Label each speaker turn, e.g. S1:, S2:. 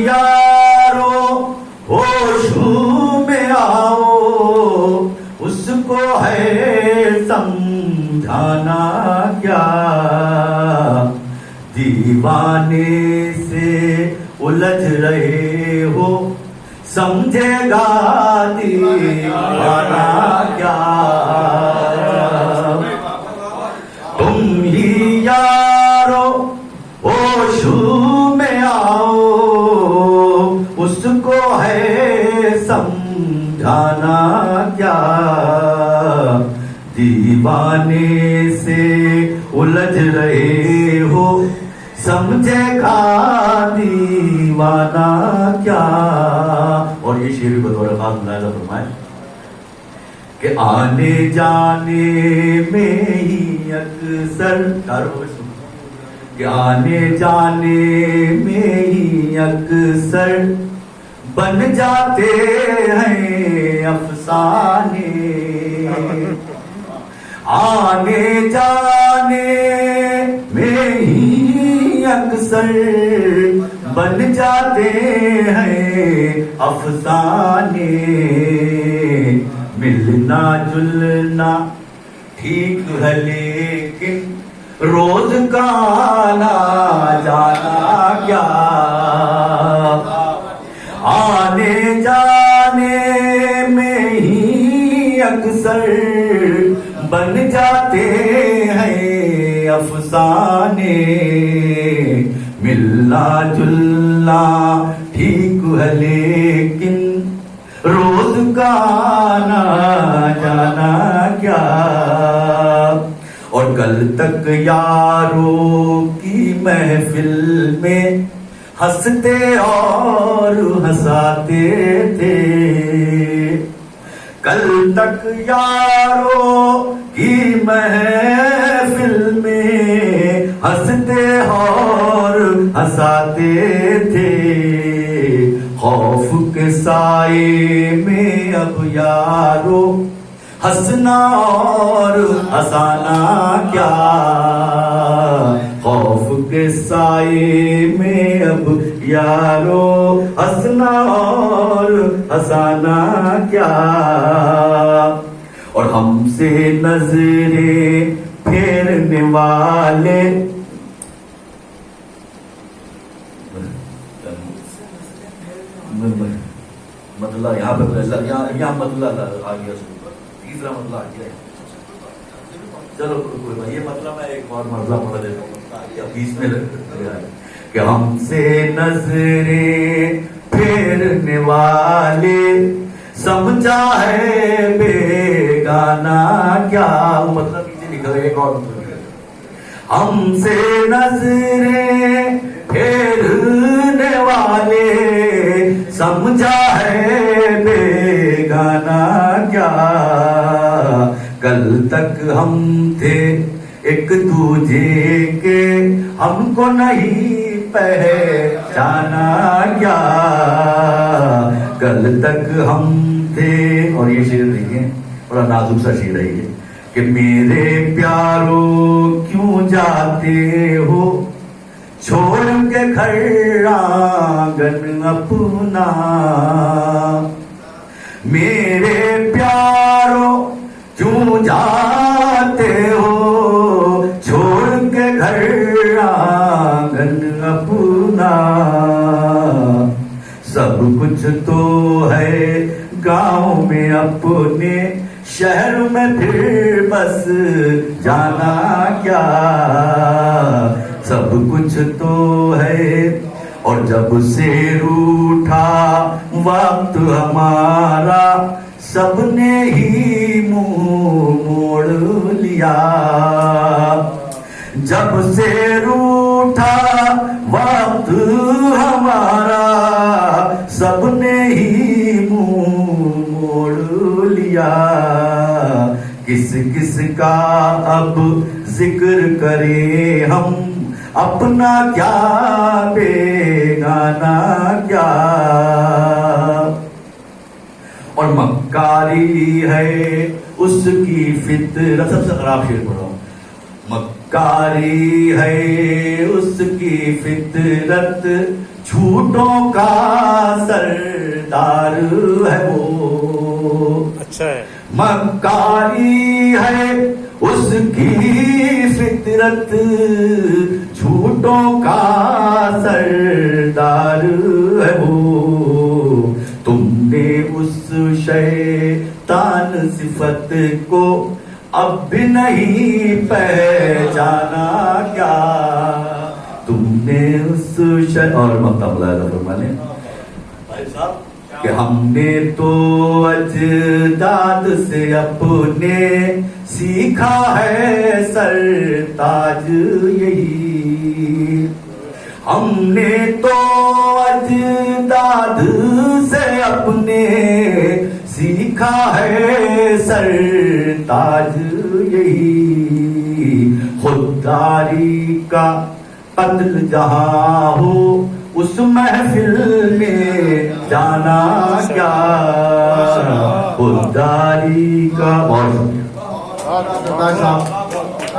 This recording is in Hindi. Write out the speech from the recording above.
S1: यारो होश में आओ, उसको है समझाना क्या। दीवाने से उलझ रहे हो, समझेगा दीवाना क्या। तुम ही यारो होश में आओ, उसको है समझाना क्या। दीवाने से उलझ रहे हो, समझेगा दीवाना क्या। और ये शेर भी बतौर खास मुलाहिजा फरमाए कि आने जाने में ही अक्सर कि आने जाने में ही अक्सर बन जाते हैं अफसाने। आने जाने में ही अक्सर बन जाते हैं अफसाने। मिलना जुलना ठीक है लेकिन रोज का आना जाना क्या। आने जाने में ही अक्सर बन जाते हैं अफसाने। मिलना जुलना ठीक है लेकिन रोज का आना जाना क्या। और कल तक यारों की महफिल में हंसते और हंसाते थे। कल तक यारों की महफिल में हंसते और हंसाते थे। खौफ के साए में अब यारों हंसना और हंसाना क्या। खौफ के साए में अब यारों हंसना और हंसाना क्या। और हमसे नजरें फेरने वाले मतलब यहाँ पे यहाँ मतलब आ गया, तीसरा मतलब आ गया। चलो कोई ये मतलब मैं एक और मतलब पढ़ देता हूँ बीच में कि हमसे नजरें फेरने वाले समझा है बेगाना क्या। मतलब पीछे लिखा है एक और मतलब। हमसे नजरें फेरने वाले समझा है बेगाना क्या। कल तक हम थे एक दूजे के, हमको नहीं पहचाना क्या। कल तक हम थे, और ये शेर देखिए बड़ा नाजुक सा शेर है ये, कि मेरे प्यारों क्यों जाते हो छोड़ के घर आंगन अपना। मेरे प्यारों क्यों जाते हो छोड़ के घर आंगन अपना। सब कुछ तो है गांव में अपने, शहर में फिर बस जाना क्या। सब कुछ तो है, और जब से रूठा वक्त हमारा, सबने ही मुंह मोड़ लिया। जब से रूठा वक्त हमारा, सबने ही मुंह मोड़ लिया। किस किस का अब जिक्र करें हम, अपना क्या बेगाना क्या। और मक्कारी है उसकी फितरत, सबसे खराब शेर पढ़ो। मक्कारी है उसकी फितरत, झूठों का सरदार है वो।
S2: अच्छा है।
S1: मक्कारी है उसकी फितरत, झूठों का सरदार है वो। तुमने उस शैतान सिफत को अब भी नहीं पहचाना क्या? तुमने उस और मक्ता बुलाया फरमाने
S2: भाई साहब
S1: कि हमने तो अजदाद से अपने सीखा है सरताज यही। हमने तो अजदाद से अपने सीखा है सरताज यही। खुददारी का कत्ल जहां हो उस महफिल में जाना क्या? खुददारी का। और